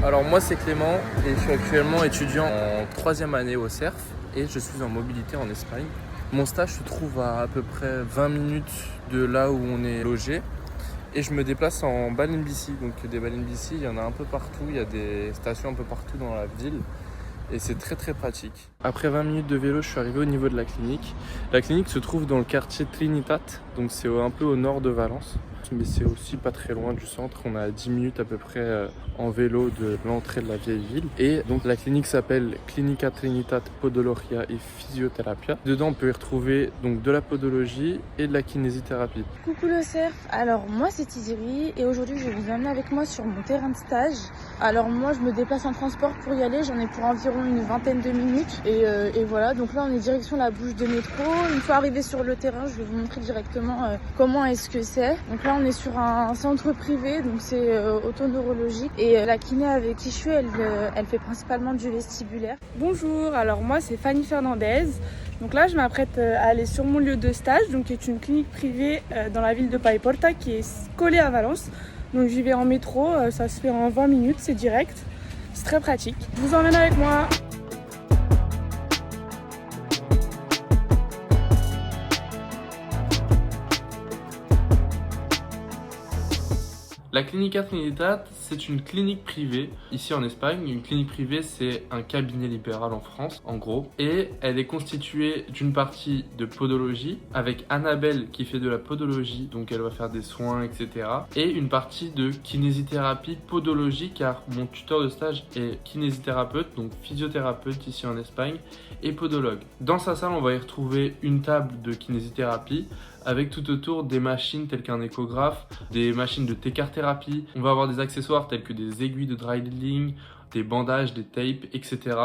Alors moi c'est Clément et je suis actuellement étudiant en 3e année au CERF et je suis en mobilité en Espagne. Mon stage se trouve à peu près 20 minutes de là où on est logé et je me déplace en baline bici. Donc des balines bici, il y en a un peu partout, il y a des stations un peu partout dans la ville et c'est très très pratique. Après 20 minutes de vélo, je suis arrivé au niveau de la clinique. La clinique se trouve dans le quartier Trinitat, donc c'est un peu au nord de Valence. Mais c'est aussi pas très loin du centre, on est à 10 minutes à peu près en vélo de l'entrée de la vieille ville. Et donc la clinique s'appelle Clinica Trinitat Podologia et Physiotherapia. Dedans on peut y retrouver donc de la podologie et de la kinésithérapie. Coucou le CERF, alors moi c'est Tiziri et aujourd'hui je vais vous amener avec moi sur mon terrain de stage. Alors moi je me déplace en transport pour y aller, j'en ai pour environ une vingtaine de minutes et voilà, donc là on est direction la bouche de métro. Une fois arrivé sur le terrain, je vais vous montrer directement comment est-ce que c'est. Donc là on est sur un centre privé, donc c'est autoneurologique et la kiné avec qui je suis, elle fait principalement du vestibulaire. Bonjour, alors moi c'est Fanny Fernandez. Donc là je m'apprête à aller sur mon lieu de stage, donc qui est une clinique privée dans la ville de Paiporta qui est collée à Valence. Donc j'y vais en métro, ça se fait en 20 minutes, c'est direct, c'est très pratique. Je vous emmène avec moi. La Clinica Trinitat, c'est une clinique privée ici en Espagne. Une clinique privée, c'est un cabinet libéral en France, en gros. Et elle est constituée d'une partie de podologie, avec Annabelle qui fait de la podologie, donc elle va faire des soins, etc. Et une partie de kinésithérapie podologie, car mon tuteur de stage est kinésithérapeute, donc physiothérapeute ici en Espagne, et podologue. Dans sa salle, on va y retrouver une table de kinésithérapie, avec tout autour des machines telles qu'un échographe, des machines de T-car-thérapie. On va avoir des accessoires tels que des aiguilles de dry needling, des bandages, des tapes, etc.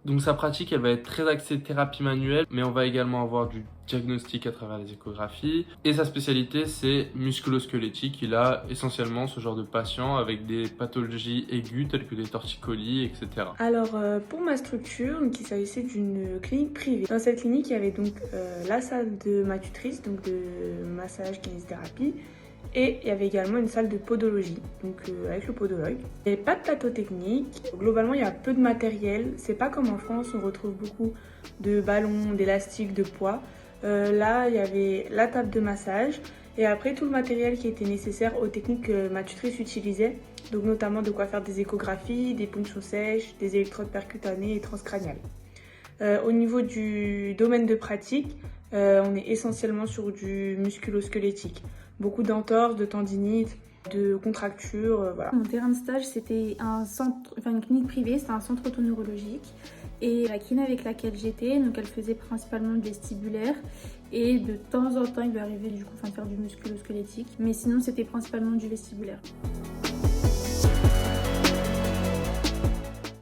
Donc sa pratique, elle va être très axée thérapie manuelle, mais on va également avoir du diagnostic à travers les échographies. Et sa spécialité, c'est musculo-squelettique. Il a essentiellement ce genre de patients avec des pathologies aiguës telles que des torticolis, etc. Alors pour ma structure, il s'agissait d'une clinique privée. Dans cette clinique, il y avait donc la salle de ma tutrice, donc de massage, kinésithérapie. Et il y avait également une salle de podologie, donc avec le podologue. Il n'y avait pas de plateau technique. Globalement, il y a peu de matériel. C'est pas comme en France, on retrouve beaucoup de ballons, d'élastiques, de poids. Là, il y avait la table de massage et après tout le matériel qui était nécessaire aux techniques que ma tutrice utilisait. Donc notamment de quoi faire des échographies, des ponchos sèches, des électrodes percutanées et transcraniales. Au niveau du domaine de pratique, on est essentiellement sur du musculo-squelettique. Beaucoup d'entorses, de tendinites, de contractures, voilà. Mon terrain de stage, c'était une clinique privée, c'était un centre autoneurologique. Et la kiné avec laquelle j'étais, donc elle faisait principalement du vestibulaire. Et de temps en temps, il lui arrivait de faire du musculo-squelettique. Mais sinon, c'était principalement du vestibulaire.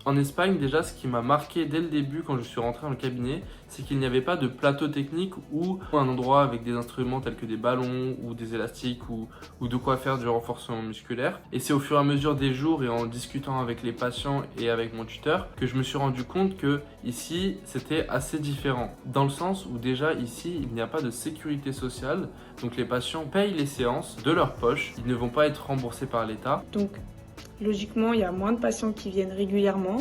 En Espagne, déjà, ce qui m'a marqué dès le début quand je suis rentré dans le cabinet, c'est qu'il n'y avait pas de plateau technique ou un endroit avec des instruments tels que des ballons ou des élastiques ou de quoi faire du renforcement musculaire. Et c'est au fur et à mesure des jours et en discutant avec les patients et avec mon tuteur que je me suis rendu compte que ici, c'était assez différent. Dans le sens où déjà ici, il n'y a pas de sécurité sociale, donc les patients payent les séances de leur poche, ils ne vont pas être remboursés par l'État. Donc logiquement, il y a moins de patients qui viennent régulièrement.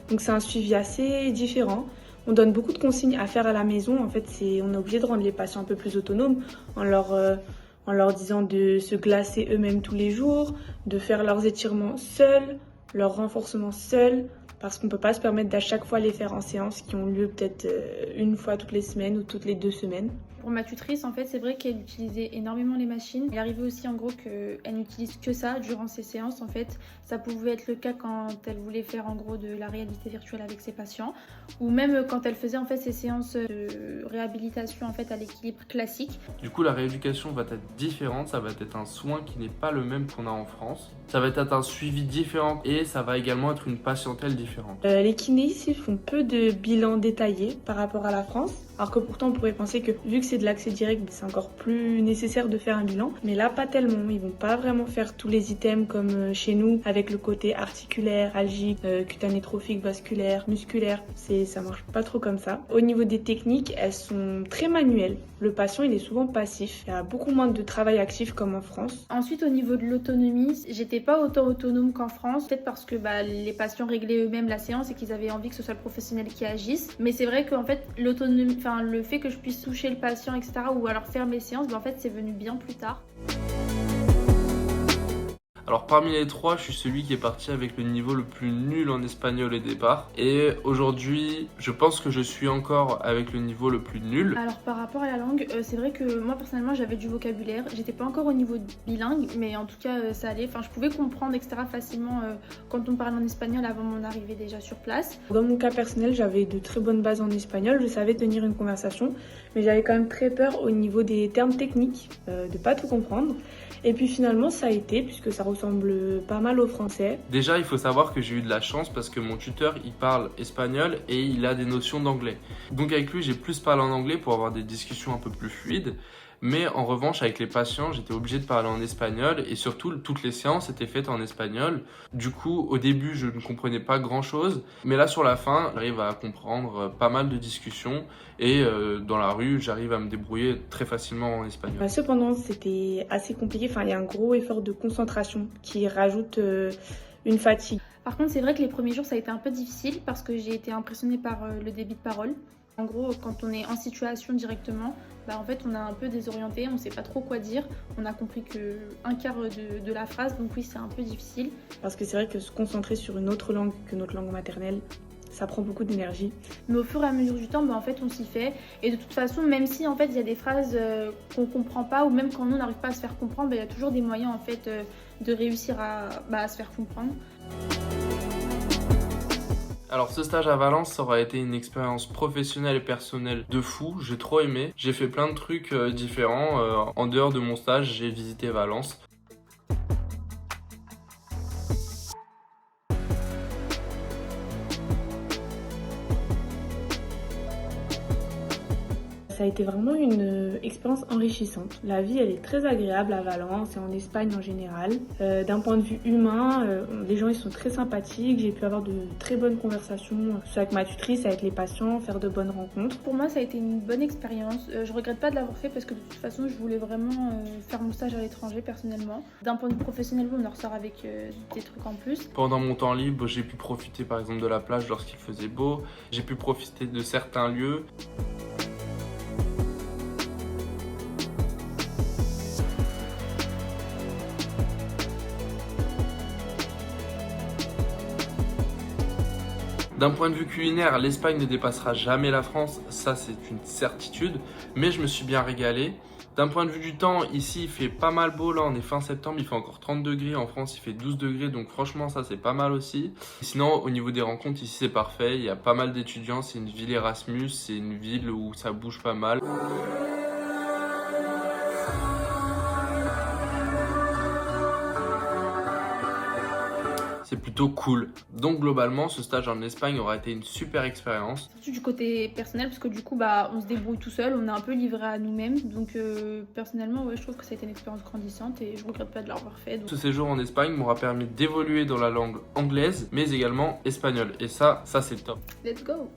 Donc c'est un suivi assez différent. On donne beaucoup de consignes à faire à la maison. En fait, on est obligé de rendre les patients un peu plus autonomes en leur disant de se glacer eux-mêmes tous les jours, de faire leurs étirements seuls, leur renforcement seuls, parce qu'on ne peut pas se permettre d'à chaque fois les faire en séance qui ont lieu peut-être une fois toutes les semaines ou toutes les 2 semaines. Pour ma tutrice, en fait, c'est vrai qu'elle utilisait énormément les machines. Il arrivait aussi en gros qu'elle n'utilise que ça durant ses séances. En fait, ça pouvait être le cas quand elle voulait faire en gros de la réalité virtuelle avec ses patients, ou même quand elle faisait en fait ses séances de réhabilitation en fait à l'équilibre classique. Du coup, la rééducation va être différente, ça va être un soin qui n'est pas le même qu'on a en France. Ça va être un suivi différent et ça va également être une patientèle différente. Les kinés ici font peu de bilans détaillés par rapport à la France. Alors que pourtant on pourrait penser que vu que c'est de l'accès direct, c'est encore plus nécessaire de faire un bilan. Mais là pas tellement, ils vont pas vraiment faire tous les items comme chez nous avec le côté articulaire, algique, cutané trophique, vasculaire, musculaire. Ça marche pas trop comme ça. Au niveau des techniques, elles sont très manuelles. Le patient il est souvent passif, il y a beaucoup moins de travail actif comme en France. Ensuite, au niveau de l'autonomie, j'étais pas autant autonome qu'en France, peut-être parce que les patients réglaient eux-mêmes la séance et qu'ils avaient envie que ce soit le professionnel qui agisse. Mais c'est vrai qu'en fait, l'autonomie, le fait que je puisse toucher le patient, etc., ou alors faire mes séances, en fait, c'est venu bien plus tard. Alors parmi les trois, je suis celui qui est parti avec le niveau le plus nul en espagnol au départ. Et aujourd'hui, je pense que je suis encore avec le niveau le plus nul. Alors par rapport à la langue, c'est vrai que moi personnellement j'avais du vocabulaire. J'étais pas encore au niveau bilingue, mais en tout cas ça allait. Enfin, je pouvais comprendre, etc. facilement quand on parlait en espagnol avant mon arrivée déjà sur place. Dans mon cas personnel, j'avais de très bonnes bases en espagnol. Je savais tenir une conversation, mais j'avais quand même très peur au niveau des termes techniques, de pas tout comprendre. Et puis finalement ça a été, puisque ça ressemble pas mal au français. Déjà il faut savoir que j'ai eu de la chance parce que mon tuteur il parle espagnol et il a des notions d'anglais. Donc avec lui j'ai plus parlé en anglais pour avoir des discussions un peu plus fluides. Mais en revanche, avec les patients, j'étais obligé de parler en espagnol et surtout, toutes les séances étaient faites en espagnol. Du coup, au début, je ne comprenais pas grand-chose. Mais là, sur la fin, j'arrive à comprendre pas mal de discussions et dans la rue, j'arrive à me débrouiller très facilement en espagnol. Cependant, c'était assez compliqué. Enfin, il y a un gros effort de concentration qui rajoute une fatigue. Par contre, c'est vrai que les premiers jours, ça a été un peu difficile parce que j'ai été impressionnée par le débit de parole. En gros, quand on est en situation directement, en fait, on est un peu désorienté, on ne sait pas trop quoi dire. On a compris qu'un quart de la phrase, donc oui, c'est un peu difficile. Parce que c'est vrai que se concentrer sur une autre langue que notre langue maternelle, ça prend beaucoup d'énergie. Mais au fur et à mesure du temps, en fait, on s'y fait. Et de toute façon, même si en fait, il y a des phrases qu'on ne comprend pas, ou même quand nous, on n'arrive pas à se faire comprendre, il y a toujours des moyens en fait, de réussir à se faire comprendre. Alors ce stage à Valence, ça aura été une expérience professionnelle et personnelle de fou, j'ai trop aimé. J'ai fait plein de trucs différents. En dehors de mon stage, j'ai visité Valence. Ça a été vraiment une expérience enrichissante. La vie, elle est très agréable à Valence et en Espagne en général. D'un point de vue humain, les gens ils sont très sympathiques. J'ai pu avoir de très bonnes conversations, que ce soit avec ma tutrice, avec les patients, faire de bonnes rencontres. Pour moi, ça a été une bonne expérience. Je regrette pas de l'avoir fait parce que de toute façon, je voulais vraiment faire mon stage à l'étranger personnellement. D'un point de vue professionnel, on en ressort avec des trucs en plus. Pendant mon temps libre, j'ai pu profiter par exemple de la plage lorsqu'il faisait beau. J'ai pu profiter de certains lieux. D'un point de vue culinaire, l'Espagne ne dépassera jamais la France, ça c'est une certitude, mais je me suis bien régalé. D'un point de vue du temps, ici il fait pas mal beau, là on est fin septembre, il fait encore 30 degrés, en France il fait 12 degrés, donc franchement ça c'est pas mal aussi. Sinon au niveau des rencontres, ici c'est parfait, il y a pas mal d'étudiants, c'est une ville Erasmus, c'est une ville où ça bouge pas mal. C'est plutôt cool. Donc globalement, ce stage en Espagne aura été une super expérience. Surtout du côté personnel, parce que du coup, on se débrouille tout seul, on est un peu livré à nous-mêmes. Donc personnellement, je trouve que ça a été une expérience grandissante et je regrette pas de l'avoir fait. Donc... Ce séjour en Espagne m'aura permis d'évoluer dans la langue anglaise, mais également espagnole. Et ça c'est top. Let's go!